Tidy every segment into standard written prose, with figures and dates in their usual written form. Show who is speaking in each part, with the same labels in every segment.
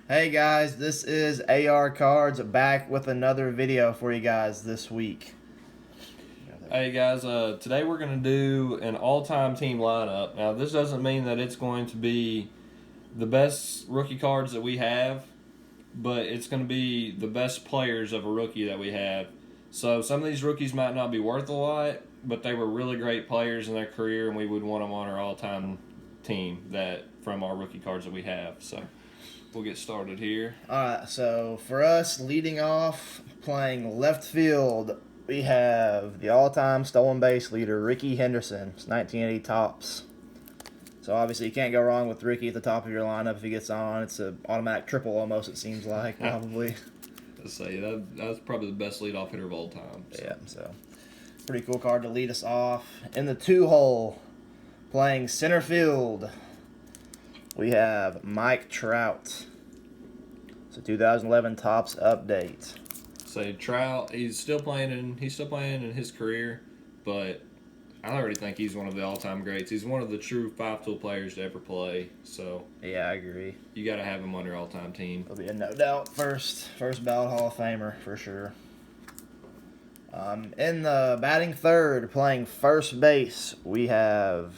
Speaker 1: Hey guys, this is AR Cards back with another video for you guys this week.
Speaker 2: Hey guys, today we're going to do an all-time team lineup. Now, this doesn't mean that it's going to be the best rookie cards that we have, but it's going to be the best players of a rookie that we have. So some of these rookies might not be worth a lot, but they were really great players in their career, and we would want them on our all-time team that from our rookie cards that we have. So we'll get started here.
Speaker 1: Alright, so for us, leading off, playing left field, we have the all-time stolen base leader, Ricky Henderson. It's 1980 tops. So obviously you can't go wrong with Ricky at the top of your lineup if he gets on. It's an automatic triple almost, it seems like, probably.
Speaker 2: Let's say that's probably the best leadoff hitter of all time. So.
Speaker 1: Yeah, so pretty cool card to lead us off. In the 2-hole, playing center field, we have Mike Trout. It's a 2011 Topps update.
Speaker 2: So Trout, he's still playing in his career, but I already think he's one of the all-time greats. He's one of the true five-tool players to ever play. So
Speaker 1: Yeah, I agree.
Speaker 2: you got to have him on your all-time team.
Speaker 1: He'll be a no doubt first ballot Hall of Famer for sure. In the batting third, playing first base, we have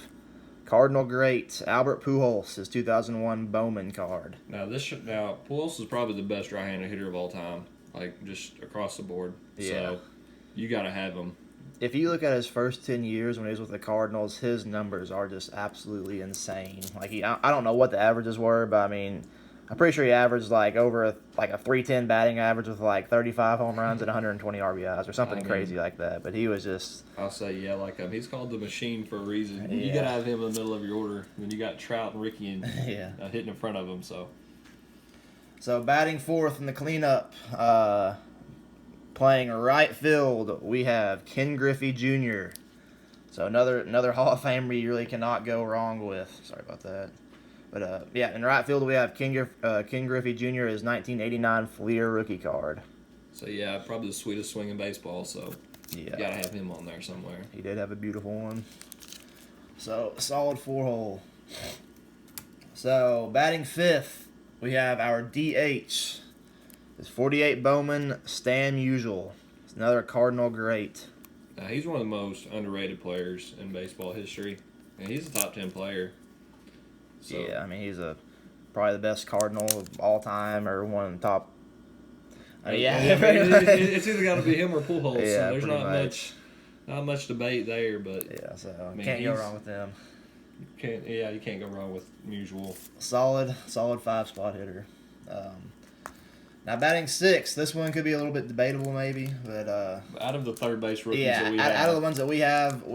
Speaker 1: Cardinal great Albert Pujols, his 2001 Bowman card.
Speaker 2: Now Pujols is probably the best right-handed hitter of all time, like just across the board.
Speaker 1: Yeah.
Speaker 2: So you got to have him.
Speaker 1: If you look at his first 10 years when he was with the Cardinals, his numbers are just absolutely insane. Like I don't know what the averages were, but I mean, I'm pretty sure he averaged like over a 310 batting average with like 35 home runs and 120 RBIs or something crazy like that. But he was just.
Speaker 2: I'll say he's called the machine for a reason.
Speaker 1: Yeah.
Speaker 2: You got to have him in the middle of your order. Then you got Trout and Ricky and
Speaker 1: Yeah.
Speaker 2: hitting in front of him.
Speaker 1: So batting fourth in the cleanup, playing right field, we have Ken Griffey Jr. So another Hall of Famer you really cannot go wrong with. Sorry about that. But yeah, in right field we have Ken Griffey Jr. His 1989 Fleer rookie card.
Speaker 2: So yeah, probably the sweetest swing in baseball. So
Speaker 1: Yeah,
Speaker 2: you gotta have him on there somewhere.
Speaker 1: he did have a beautiful one. So solid 4-hole. So batting fifth, we have our DH. It's 48 Bowman Stan Musial. It's another Cardinal great.
Speaker 2: Now, he's one of the most underrated players in baseball history, and he's a top 10 player. So,
Speaker 1: Yeah, I mean he's probably the best Cardinal of all time, or one of the top.
Speaker 2: It's either got to be him or Pujols.
Speaker 1: Yeah,
Speaker 2: so there's
Speaker 1: pretty
Speaker 2: not much debate there, but
Speaker 1: Yeah, so
Speaker 2: I mean,
Speaker 1: can't go wrong with them.
Speaker 2: you can't go wrong with Musial.
Speaker 1: Solid 5-spot hitter. Now batting sixth, this one could be a little bit debatable maybe, but
Speaker 2: Out of the third base rookies
Speaker 1: yeah,
Speaker 2: that we
Speaker 1: out of the ones that we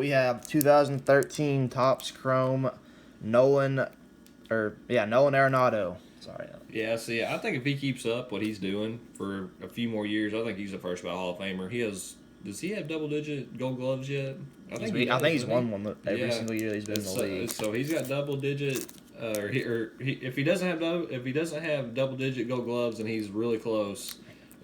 Speaker 1: have 2013 Topps Chrome Nolan Arenado. Sorry.
Speaker 2: Yeah, see, I think if he keeps up what he's doing for a few more years, I think he's a first ballot Hall of Famer. Does he have double-digit Gold Gloves yet?
Speaker 1: I think he's won one every single year he's been in the league.
Speaker 2: So he's got double-digit. If he doesn't have double-digit Gold Gloves, then he's really close.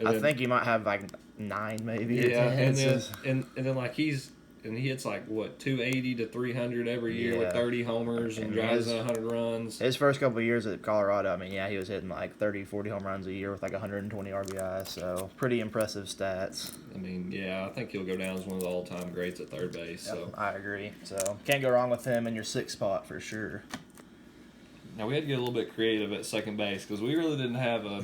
Speaker 1: I think he might have like 9 maybe.
Speaker 2: Yeah,
Speaker 1: or 10.
Speaker 2: and then like he hits like what 280 to 300 every year with 30 homers and drives 100 runs.
Speaker 1: His first couple of years at Colorado, I mean, yeah, he was hitting like 30, 40 home runs a year with like 120 RBI, so pretty impressive stats.
Speaker 2: I mean, yeah, I think he'll go down as one of the all-time greats at third base. So
Speaker 1: Yep, I agree. So can't go wrong with him in your sixth spot for sure.
Speaker 2: now we had to get a little bit creative at second base because we really didn't have a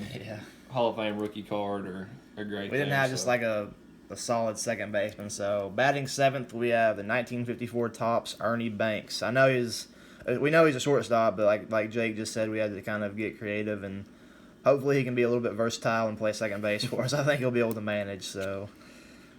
Speaker 2: Hall of Fame rookie card or a great.
Speaker 1: We didn't have just like a solid second baseman. So batting seventh, we have the 1954 Topps Ernie Banks. We know he's a shortstop, but like Jake just said, we had to kind of get creative, and hopefully he can be a little bit versatile and play second base for us. I think he'll be able to manage. So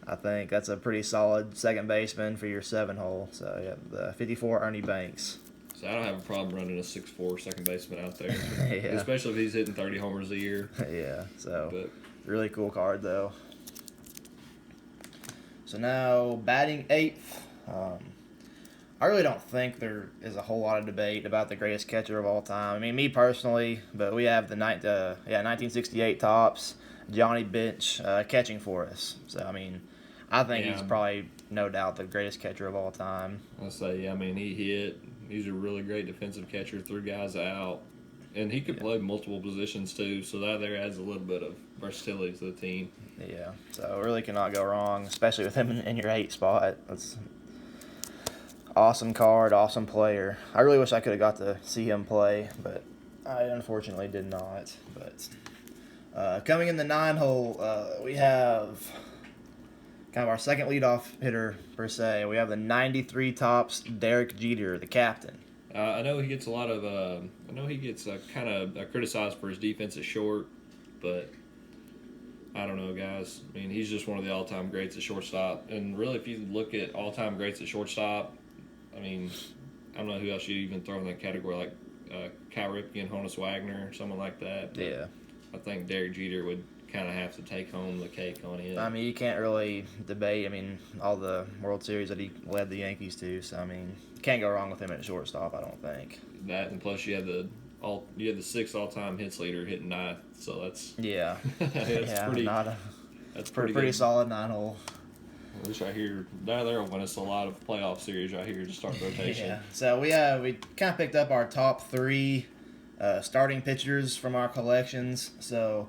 Speaker 1: I think that's a pretty solid second baseman for your 7-hole. So yeah, the 54 Ernie Banks.
Speaker 2: So I don't have a problem running a 6'4" second baseman out there,
Speaker 1: Yeah.
Speaker 2: especially if he's hitting 30 homers a year.
Speaker 1: Yeah, so
Speaker 2: But
Speaker 1: really cool card though. So now batting eighth. I really don't think there is a whole lot of debate about the greatest catcher of all time. I mean, me personally, but we have the 1968 Topps Johnny Bench catching for us. So I mean, I think he's probably no doubt the greatest catcher of all time.
Speaker 2: I say, I mean, he's a really great defensive catcher, threw guys out. and he could play multiple positions too, so that there adds a little bit of versatility to the team.
Speaker 1: Yeah, so really cannot go wrong, especially with him in your 8 spot. That's awesome card, awesome player. I really wish I could have got to see him play, but I unfortunately did not. But coming in the 9 hole, we have kind of our second leadoff hitter per se. We have the 93 tops Derek Jeter, the captain.
Speaker 2: I know he gets a lot of. I know he gets kind of criticized for his defense at short, but I don't know, guys. I mean, he's just one of the all-time greats at shortstop. And really, if you look at all-time greats at shortstop, I mean, I don't know who else you even throw in that category, like Cal Ripken, Honus Wagner, someone like that. But
Speaker 1: Yeah.
Speaker 2: I think Derek Jeter would kind of have to take home the cake on it.
Speaker 1: I mean, you can't really debate. I mean, all the World Series that he led the Yankees to. So, I mean, you can't go wrong with him at shortstop, I don't think.
Speaker 2: That, and plus you had the 6th all-time hits leader hitting 9th, so that's
Speaker 1: Yeah.
Speaker 2: that's pretty. That's pretty
Speaker 1: pretty
Speaker 2: good.
Speaker 1: solid 9 hole.
Speaker 2: I wish I hear that'll win us a lot of playoff series right here to start rotation.
Speaker 1: Yeah. So we kind of picked up our top 3 starting pitchers from our collections. So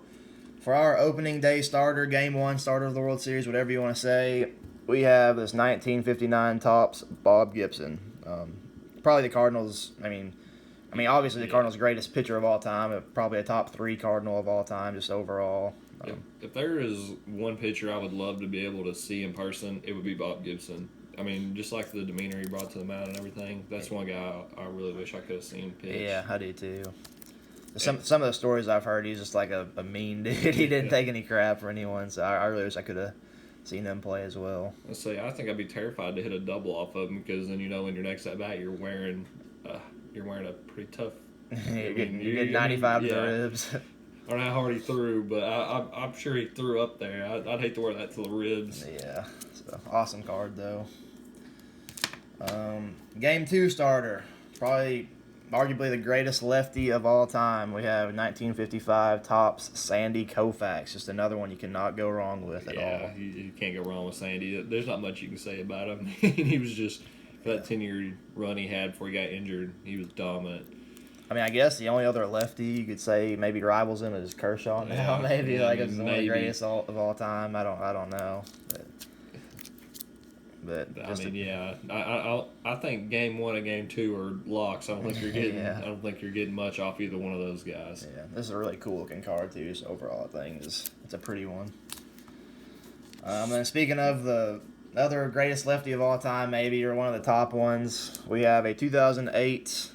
Speaker 1: for our opening day starter, game 1 starter of the World Series, whatever you want to say, we have this 1959 tops Bob Gibson. Probably the Cardinals. I mean, obviously the Cardinals' greatest pitcher of all time, probably a top 3 Cardinal of all time, just overall.
Speaker 2: If there is one pitcher I would love to be able to see in person, it would be Bob Gibson. I mean, just like the demeanor he brought to the mound and everything, that's one guy I really wish I could have seen pitch.
Speaker 1: Yeah, I do too. Some of the stories I've heard, he's just like a mean dude. He didn't take any crap for anyone, so I really wish I could have seen him play as well.
Speaker 2: I think I'd be terrified to hit a double off of him because then in your next at bat you're wearing a pretty tough.
Speaker 1: You're getting 95 to the ribs.
Speaker 2: I don't know how hard he threw, but I'm sure he threw up there. I'd hate to wear that to the ribs.
Speaker 1: Yeah, so awesome card though. Game 2 starter, probably arguably the greatest lefty of all time. We have 1955 tops Sandy Koufax, just another one you cannot go wrong with at all.
Speaker 2: Yeah, you can't go wrong with Sandy. There's not much you can say about him. He was just, for that 10-year run he had before he got injured, he was dominant.
Speaker 1: I mean, I guess the only other lefty you could say maybe rivals him is Kershaw now. Maybe it's one of the greatest of all time. I don't know, but
Speaker 2: I think game 1 and game 2 are locks. I don't think you're getting. I don't think you're getting much off either one of those guys.
Speaker 1: Yeah, this is a really cool looking card too. So overall, I think it's a pretty one. And speaking of the other greatest lefty of all time, maybe, or one of the top ones, we have a 2008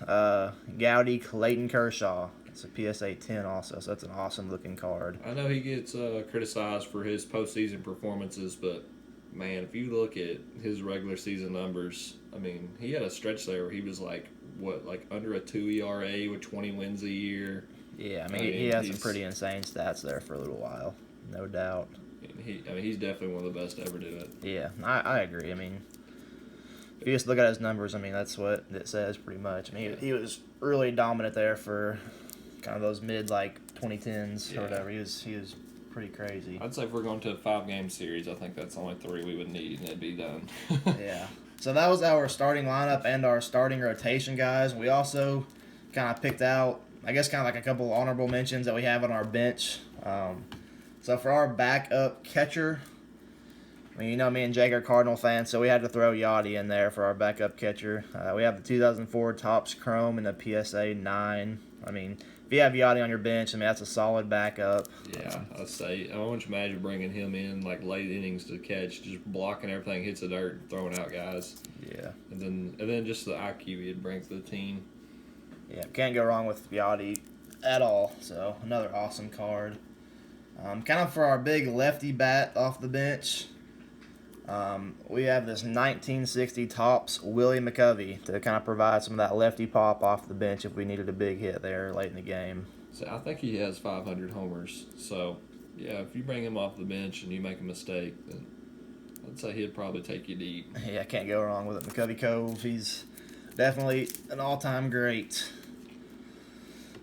Speaker 1: Gaudy Clayton Kershaw. It's a PSA 10 also, so that's an awesome looking card.
Speaker 2: I know he gets criticized for his postseason performances, but man, if you look at his regular season numbers, I mean, he had a stretch there where he was like under a 2 ERA with 20 wins a year.
Speaker 1: Yeah, I mean he had some pretty insane stats there for a little while, no doubt.
Speaker 2: He's definitely one of the best to ever do it.
Speaker 1: Yeah, I agree. I mean, if you just look at his numbers, I mean, that's what it says pretty much. I mean, he was really dominant there for kind of those mid 2010s or whatever. He was pretty crazy.
Speaker 2: I'd say if we're going to a 5-game series, I think that's only 3 we would need, and it'd be done.
Speaker 1: Yeah. So that was our starting lineup and our starting rotation, guys. We also kind of picked out, I guess, kind of like a couple honorable mentions that we have on our bench. So for our backup catcher, I mean, you know me and Jake are Cardinal fans, so we had to throw Yachty in there for our backup catcher. We have the 2004 Topps Chrome and the PSA 9. I mean, if you have Yachty on your bench, I mean, that's a solid backup.
Speaker 2: Yeah, I'd say, I want you to imagine bringing him in like late innings to catch, just blocking everything, hits the dirt, and throwing out guys.
Speaker 1: Yeah.
Speaker 2: And then just the IQ he'd bring to the team.
Speaker 1: Yeah, can't go wrong with Yachty at all. So another awesome card. Kind of for our big lefty bat off the bench, we have this 1960 Topps Willie McCovey to kind of provide some of that lefty pop off the bench if we needed a big hit there late in the game.
Speaker 2: So I think he has 500 homers. So, yeah, if you bring him off the bench and you make a mistake, then I'd say he'd probably take you deep.
Speaker 1: Yeah, can't go wrong with it. McCovey Cove, he's definitely an all-time great.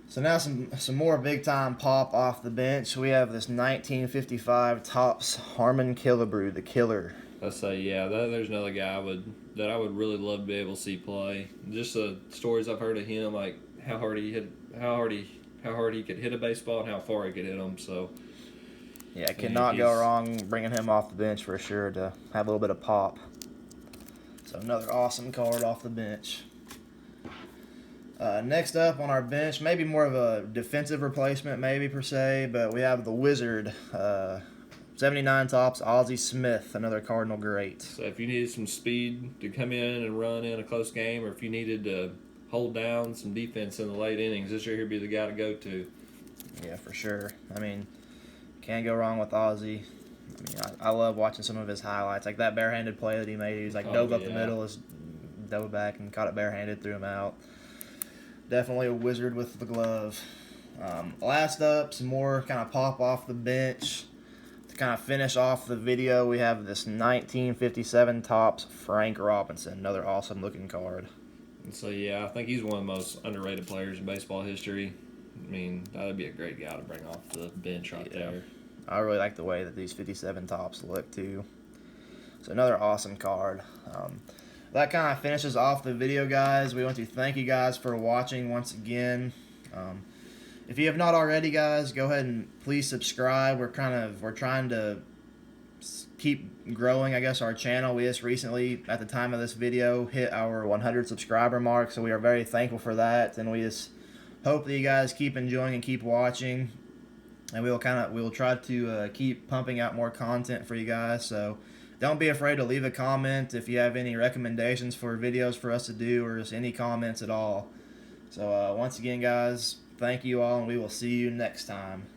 Speaker 1: So now some more big-time pop off the bench. We have this 1955 Topps Harmon Killebrew, the killer.
Speaker 2: I say, yeah, there's another guy I would really love to be able to see play. Just the stories I've heard of him, like how hard he how hard he could hit a baseball and how far he could hit them. So
Speaker 1: yeah, cannot go wrong bringing him off the bench for sure to have a little bit of pop. So another awesome card off the bench. Next up on our bench, maybe more of a defensive replacement, maybe per se, but we have the Wizard. 79 tops, Ozzie Smith, another Cardinal great.
Speaker 2: So if you needed some speed to come in and run in a close game, or if you needed to hold down some defense in the late innings, this year he'd be the guy to go to.
Speaker 1: Yeah, for sure. I mean, can't go wrong with Ozzie. I mean, I love watching some of his highlights, like that barehanded play that he made. He was like dove up the middle, just dove back and caught it barehanded, threw him out. Definitely a wizard with the glove. Last up, some more kind of pop off the bench. To kind of finish off the video, we have this 1957 tops Frank Robinson, another awesome looking card.
Speaker 2: And so yeah, I think he's one of the most underrated players in baseball history. I mean, that would be a great guy to bring off the bench right there.
Speaker 1: I really like the way that these 57 tops look too. So another awesome card. That kind of finishes off the video, guys. We want to thank you guys for watching once again. If you have not already, guys, go ahead and please subscribe. We're trying to keep growing, I guess, our channel. We just recently, at the time of this video, hit our 100 subscriber mark, so we are very thankful for that. And we just hope that you guys keep enjoying and keep watching. And we'll try to keep pumping out more content for you guys. So don't be afraid to leave a comment if you have any recommendations for videos for us to do, or just any comments at all. So once again, guys, thank you all, and we will see you next time.